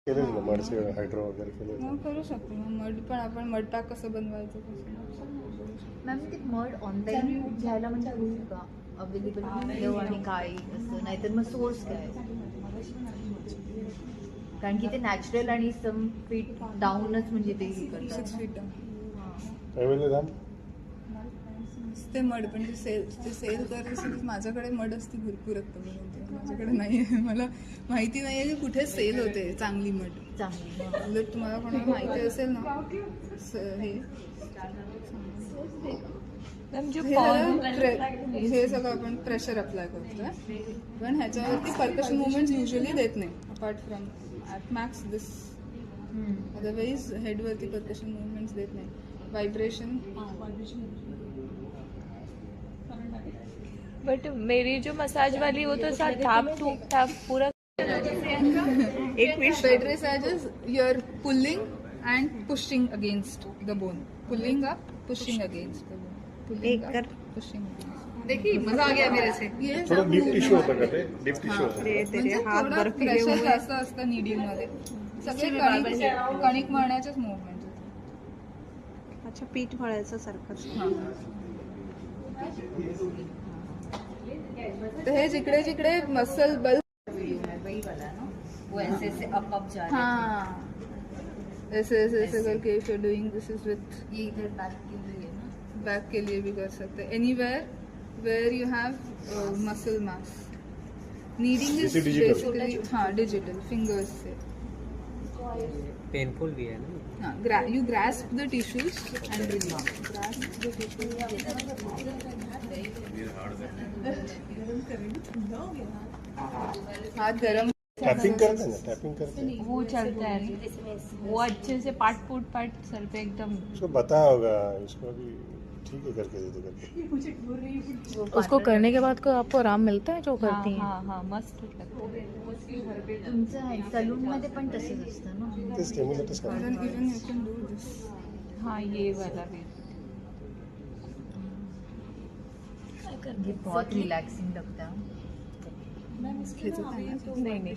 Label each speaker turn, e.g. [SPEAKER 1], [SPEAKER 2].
[SPEAKER 1] केलेलं ना मडचे हायड्रो वगैरे केले.
[SPEAKER 2] मग करू शकतो. मग मड पण आपण मड पॅक कसं बनवायचं कसं.
[SPEAKER 3] मॅम ते मड ऑनलाईन घ्यायला म्हणजे होईल का अवेलेबल आणि काय असं नाहीतर मग सोर्स काय कारण की ते नॅचरल आणि सम फीट डाऊनच म्हणजे ते हे करतात
[SPEAKER 2] 6 feet
[SPEAKER 1] काय बोलले दाम?
[SPEAKER 2] ते मड पण ते सेल करत असेल तर माझ्याकडे मड असते भरपूर असतं म्हणून माझ्याकडे नाही आहे. मला माहिती नाही आहे की कुठे सेल होते चांगली मड.
[SPEAKER 3] चांगली
[SPEAKER 2] उलट तुम्हाला कोणाला माहिती असेल ना हे सगळं आपण प्रेशर अप्लाय करतोय पण ह्याच्यावरती परकशन मुवमेंट्स युजली देत नाही apart from at max this. Otherwise हेडवरती परकशन मुवमेंट्स देत नाही. वाइब्रेशन
[SPEAKER 4] बट मेरी जो मसाज वाली वो तो साथ थाप ठूक थाप पूरा एक मिनट.
[SPEAKER 2] Bed massages you are pulling and pushing against the bone. Pulling up pushing against the bone. Pulling up pushing against.
[SPEAKER 4] देखिए मजा आ गया मेरे से.
[SPEAKER 2] ये
[SPEAKER 1] थोडं
[SPEAKER 2] सब
[SPEAKER 1] डीप टिश्यू होतं का ते? डीप टिश्यू होतं.
[SPEAKER 2] म्हणजे थोडं प्रेशर जास्त असतं नीडिल मध्ये. सगळे कणिक मळण्याचेच मुवमेंट होते.
[SPEAKER 5] अच्छा पीठ मळायचं सारखंच.
[SPEAKER 2] तर हे जिकडे जिकडे मसल बल
[SPEAKER 3] वही वाला ना वो ऐसे ऐसे अप जा रहा
[SPEAKER 2] हाँ ऐसे ऐसे ऐसे करके if you doing this is with
[SPEAKER 3] है ये इधर बैक के लिए ना
[SPEAKER 2] बैक के लिए भी कर सकते हैं. Anywhere where you have muscle mass. Kneading is
[SPEAKER 1] This is digital.
[SPEAKER 2] Basically हाँ डिजिटल फिंगर्स से.
[SPEAKER 6] पेनफुल भी है ना.
[SPEAKER 2] हाँ you grasp the tissues and release. Grasp the हाथ गरम.
[SPEAKER 1] टॅपिंग करते ना, टॅपिंग करते.
[SPEAKER 4] वो चलता है वो अच्छे से पाट फूट पाट सर पे एकदम.
[SPEAKER 1] उसको बताया होगा इसको भी ठीक है करके दे दो करके.
[SPEAKER 5] उसको करने के बाद को आपको आराम मिलता है जो करती हैं?
[SPEAKER 4] हाँ हाँ मस्त लगता है.
[SPEAKER 3] तुमचं सलून मध्ये पण तसंच असतं ना
[SPEAKER 1] ते स्टिम्युलेटच करते.
[SPEAKER 2] इवन यू कैन डू दिस.
[SPEAKER 4] हाँ ये वाला भी.
[SPEAKER 3] ये बहुत रिलैक्सिंग लगता है.
[SPEAKER 4] नहीं नहीं